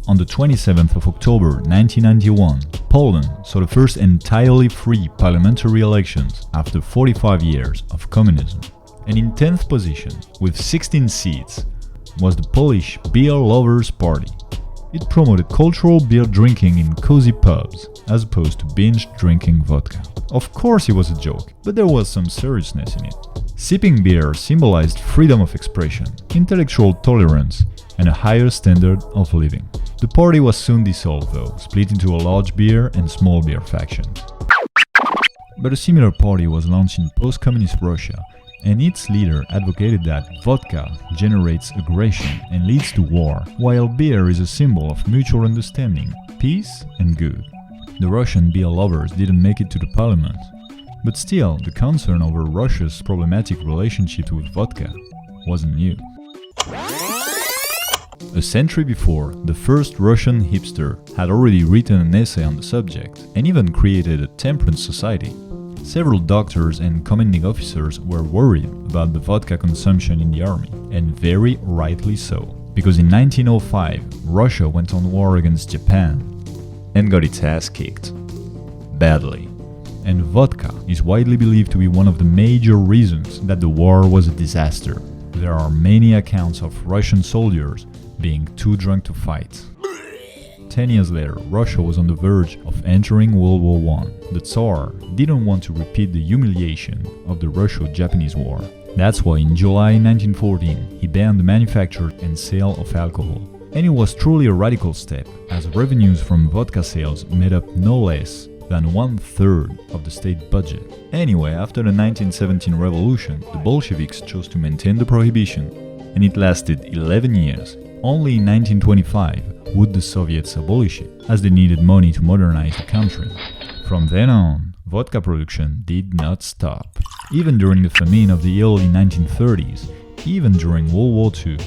On the 27th of October 1991, Poland saw the first entirely free parliamentary elections after 45 years of communism. And in 10th position, with 16 seats, was the Polish Beer Lovers Party. It promoted cultural beer drinking in cozy pubs, as opposed to binge drinking vodka. Of course it was a joke, but there was some seriousness in it. Sipping beer symbolized freedom of expression, intellectual tolerance, and a higher standard of living. The party was soon dissolved though, split into a large beer and small beer factions. But a similar party was launched in post-communist Russia, and its leader advocated that vodka generates aggression and leads to war, while beer is a symbol of mutual understanding, peace and good. The Russian beer lovers didn't make it to the parliament, but still the concern over Russia's problematic relationship with vodka wasn't new. A century before, the first Russian hipster had already written an essay on the subject and even created a temperance society. Several doctors and commanding officers were worried about the vodka consumption in the army, and very rightly so, because in 1905 Russia went on war against Japan and got its ass kicked. Badly. And vodka is widely believed to be one of the major reasons that the war was a disaster. There are many accounts of Russian soldiers being too drunk to fight. 10 years later, Russia was on the verge of entering World War I. The Tsar didn't want to repeat the humiliation of the Russo-Japanese War. That's why in July 1914 he banned the manufacture and sale of alcohol. And it was truly a radical step, as revenues from vodka sales made up no less than 1/3 of the state budget. Anyway, after the 1917 revolution, the Bolsheviks chose to maintain the prohibition, and it lasted 11 years. Only in 1925 would the Soviets abolish it, as they needed money to modernize the country. From then on, vodka production did not stop. Even during the famine of the early 1930s, even during World War II,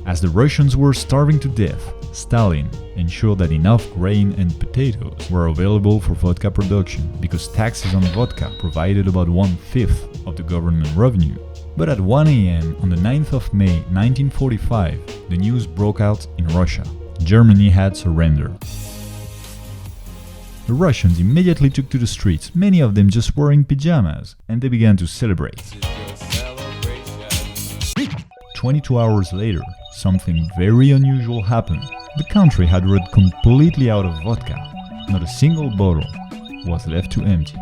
as the Russians were starving to death, Stalin ensured that enough grain and potatoes were available for vodka production, because taxes on vodka provided about 1/5 of the government revenue. But at 1 a.m. on the 9th of May 1945, the news broke out in Russia. Germany had surrendered. The Russians immediately took to the streets, many of them just wearing pajamas, and they began to celebrate. 22 hours later, something very unusual happened. The country had run completely out of vodka. Not a single bottle was left to empty.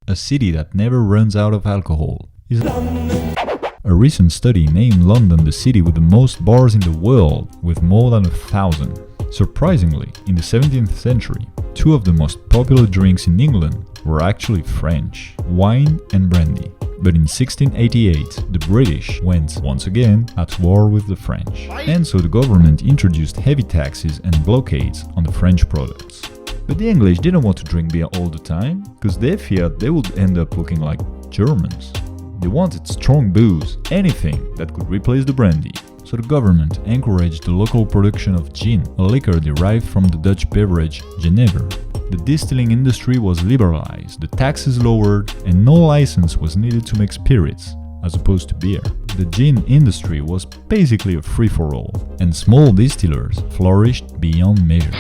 A city that never runs out of alcohol is a recent study named London the city with the most bars in the world, with more than 1,000. Surprisingly, in the 17th century, two of the most popular drinks in England were actually French, wine and brandy. But in 1688, the British went once again at war with the French, and so the government introduced heavy taxes and blockades on the French products. But the English didn't want to drink beer all the time, because they feared they would end up looking like Germans. They wanted strong booze, anything that could replace the brandy. So the government encouraged the local production of gin, a liquor derived from the Dutch beverage Genever. The distilling industry was liberalized, the taxes lowered, and no license was needed to make spirits, as opposed to beer. The gin industry was basically a free-for-all, and small distillers flourished beyond measure.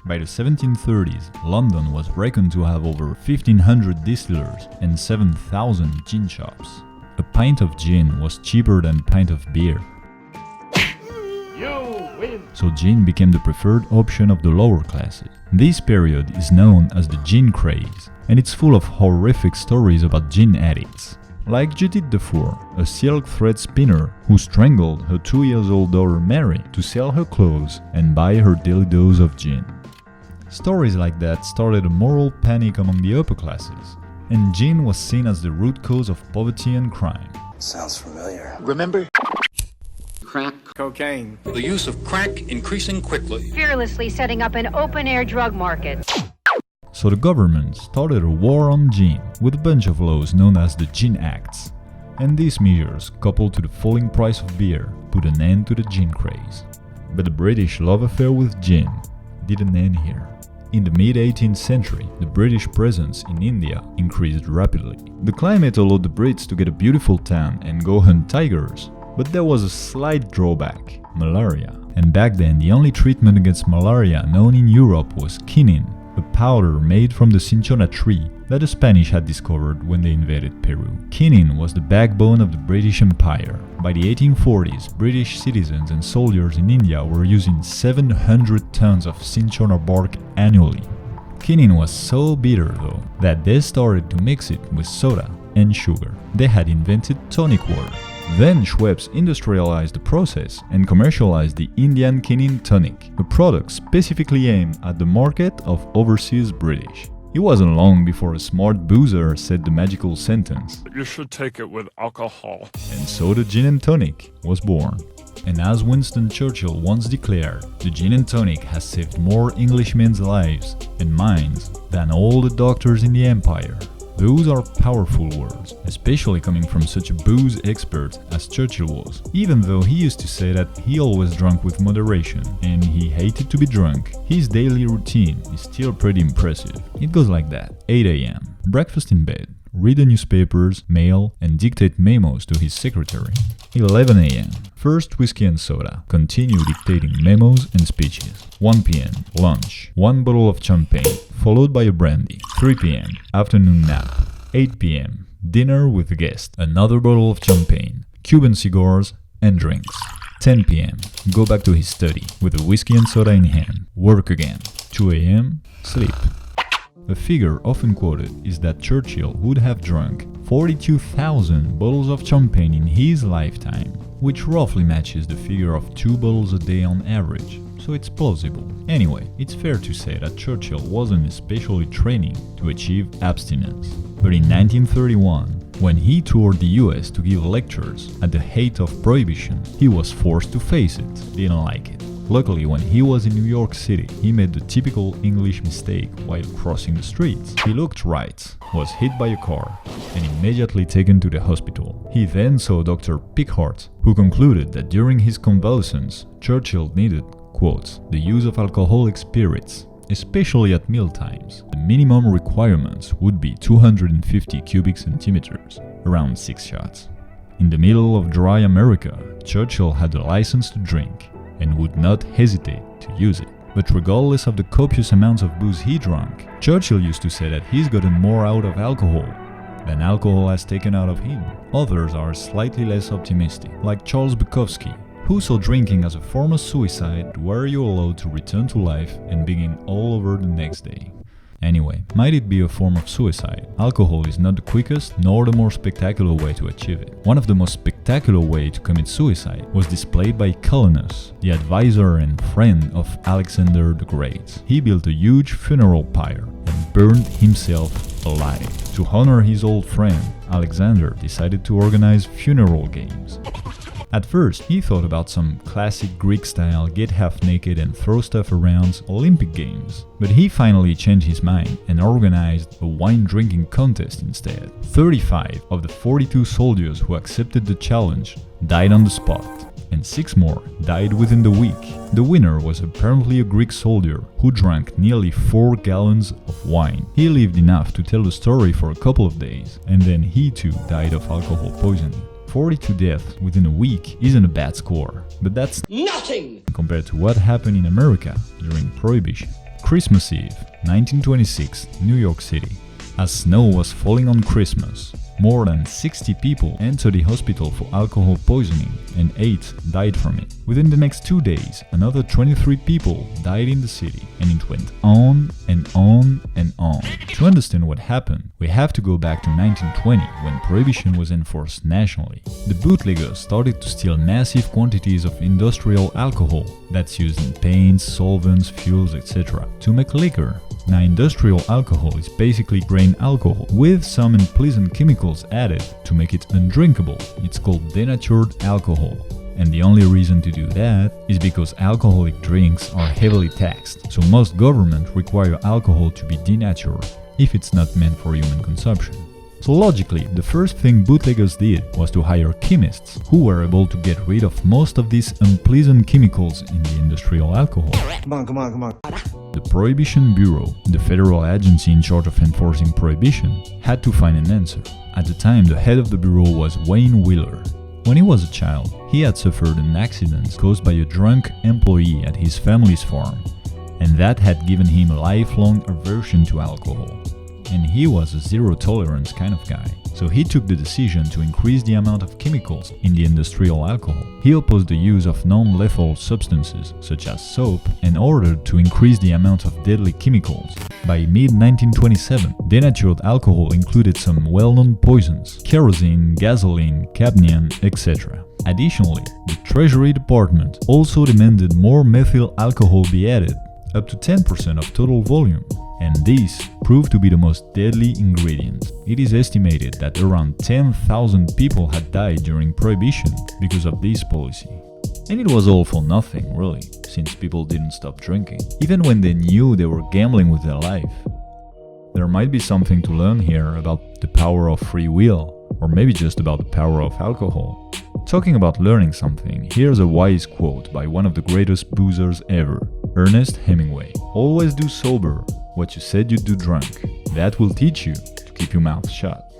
By the 1730s, London was reckoned to have over 1,500 distillers and 7,000 gin shops. A pint of gin was cheaper than a pint of beer. So gin became the preferred option of the lower classes. This period is known as the Gin Craze, and it's full of horrific stories about gin addicts. Like Judith Dufour, a silk thread spinner who strangled her 2-year-old daughter Mary to sell her clothes and buy her daily dose of gin. Stories like that started a moral panic among the upper classes, and gin was seen as the root cause of poverty and crime. Sounds familiar. Remember? Crack Cocaine. The use of crack increasing quickly. Fearlessly setting up an open-air drug market. So the government started a war on gin with a bunch of laws known as the Gin Acts. And these measures, coupled to the falling price of beer, put an end to the gin craze. But the British love affair with gin didn't end here. In the mid-18th century, the British presence in India increased rapidly. The climate allowed the Brits to get a beautiful tan and go hunt tigers. But there was a slight drawback: malaria. And back then, the only treatment against malaria known in Europe was quinine, a powder made from the cinchona tree that the Spanish had discovered when they invaded Peru. Quinine was the backbone of the British Empire. By the 1840s, British citizens and soldiers in India were using 700 tons of cinchona bark annually. Quinine was so bitter though that they started to mix it with soda and sugar. They had invented tonic water. Then Schweppes industrialized the process and commercialized the Indian quinine tonic, a product specifically aimed at the market of overseas British. It wasn't long before a smart boozer said the magical sentence, "You should take it with alcohol." and so the gin and tonic was born. And as Winston Churchill once declared, the gin and tonic has saved more Englishmen's lives and minds than all the doctors in the empire. Those are powerful words, especially coming from such a booze expert as Churchill was, even though he used to say that he always drank with moderation and he hated to be drunk. His daily routine is still pretty impressive. It goes like that: 8 a.m. breakfast in bed, read the newspapers, mail, and dictate memos to his secretary. 11 a.m. first whiskey and soda, continue dictating memos and speeches. 1 p.m. lunch, 1 bottle of champagne, followed by a brandy. 3 p.m. afternoon nap. 8 p.m. dinner with a guest, another bottle of champagne, Cuban cigars, and drinks. 10 p.m. go back to his study with a whiskey and soda in hand, work again. 2 a.m. sleep. A figure often quoted is that Churchill would have drunk 42,000 bottles of champagne in his lifetime, which roughly matches the figure of 2 bottles a day on average, so it's plausible. Anyway, it's fair to say that Churchill wasn't especially training to achieve abstinence. But in 1931, when he toured the US to give lectures at the height of Prohibition, he was forced to face it, didn't like it. Luckily, when he was in New York City, he made the typical English mistake while crossing the streets. He looked right, was hit by a car, and immediately taken to the hospital. He then saw Dr. Pickhardt, who concluded that during his convalescence, Churchill needed, quote, the use of alcoholic spirits, especially at mealtimes. The minimum requirements would be 250 cubic centimeters, around 6 shots. In the middle of dry America, Churchill had a license to drink, and would not hesitate to use it. But regardless of the copious amounts of booze he drank, Churchill used to say that he's gotten more out of alcohol than alcohol has taken out of him. Others are slightly less optimistic, like Charles Bukowski, who saw drinking as a form of suicide where you're allowed to return to life and begin all over the next day. Anyway, might it be a form of suicide? Alcohol is not the quickest nor the more spectacular way to achieve it. One of the most spectacular ways to commit suicide was displayed by Colonus, the advisor and friend of Alexander the Great. He built a huge funeral pyre and burned himself alive. To honor his old friend, Alexander decided to organize funeral games. At first, he thought about some classic Greek-style get half naked and throw stuff around Olympic Games, but he finally changed his mind and organized a wine drinking contest instead. 35 of the 42 soldiers who accepted the challenge died on the spot, and 6 more died within the week. The winner was apparently a Greek soldier who drank nearly 4 gallons of wine. He lived enough to tell the story for a couple of days, and then he too died of alcohol poisoning. 42 deaths within a week isn't a bad score, but that's nothing compared to what happened in America during Prohibition. Christmas Eve, 1926, New York City. As snow was falling on Christmas, more than 60 people entered the hospital for alcohol poisoning and 8 died from it. Within the next 2 days, another 23 people died in the city, and it went on and on and on. To understand what happened, we have to go back to 1920 when Prohibition was enforced nationally. The bootleggers started to steal massive quantities of industrial alcohol that's used in paints, solvents, fuels, etc. to make liquor. Now, industrial alcohol is basically grain alcohol with some unpleasant chemicals added to make it undrinkable. It's called denatured alcohol. And the only reason to do that is because alcoholic drinks are heavily taxed, so most governments require alcohol to be denatured if it's not meant for human consumption. So logically, the first thing bootleggers did was to hire chemists who were able to get rid of most of these unpleasant chemicals in the industrial alcohol. Come on. The Prohibition Bureau, the federal agency in charge of enforcing prohibition, had to find an answer. At the time, the head of the bureau was Wayne Wheeler. When he was a child, he had suffered an accident caused by a drunk employee at his family's farm, and that had given him a lifelong aversion to alcohol. And he was a zero-tolerance kind of guy, so he took the decision to increase the amount of chemicals in the industrial alcohol. He opposed the use of non-lethal substances, such as soap, and ordered to increase the amount of deadly chemicals. By mid-1927, denatured alcohol included some well-known poisons: kerosene, gasoline, cadmium, etc. Additionally, the Treasury Department also demanded more methyl alcohol be added, up to 10% of total volume, and this proved to be the most deadly ingredient. It is estimated that around 10,000 people had died during Prohibition because of this policy. And it was all for nothing, really, since people didn't stop drinking, even when they knew they were gambling with their life. There might be something to learn here about the power of free will, or maybe just about the power of alcohol. Talking about learning something, here's a wise quote by one of the greatest boozers ever, Ernest Hemingway. "Always do sober what you said you'd do drunk. That will teach you to keep your mouth shut."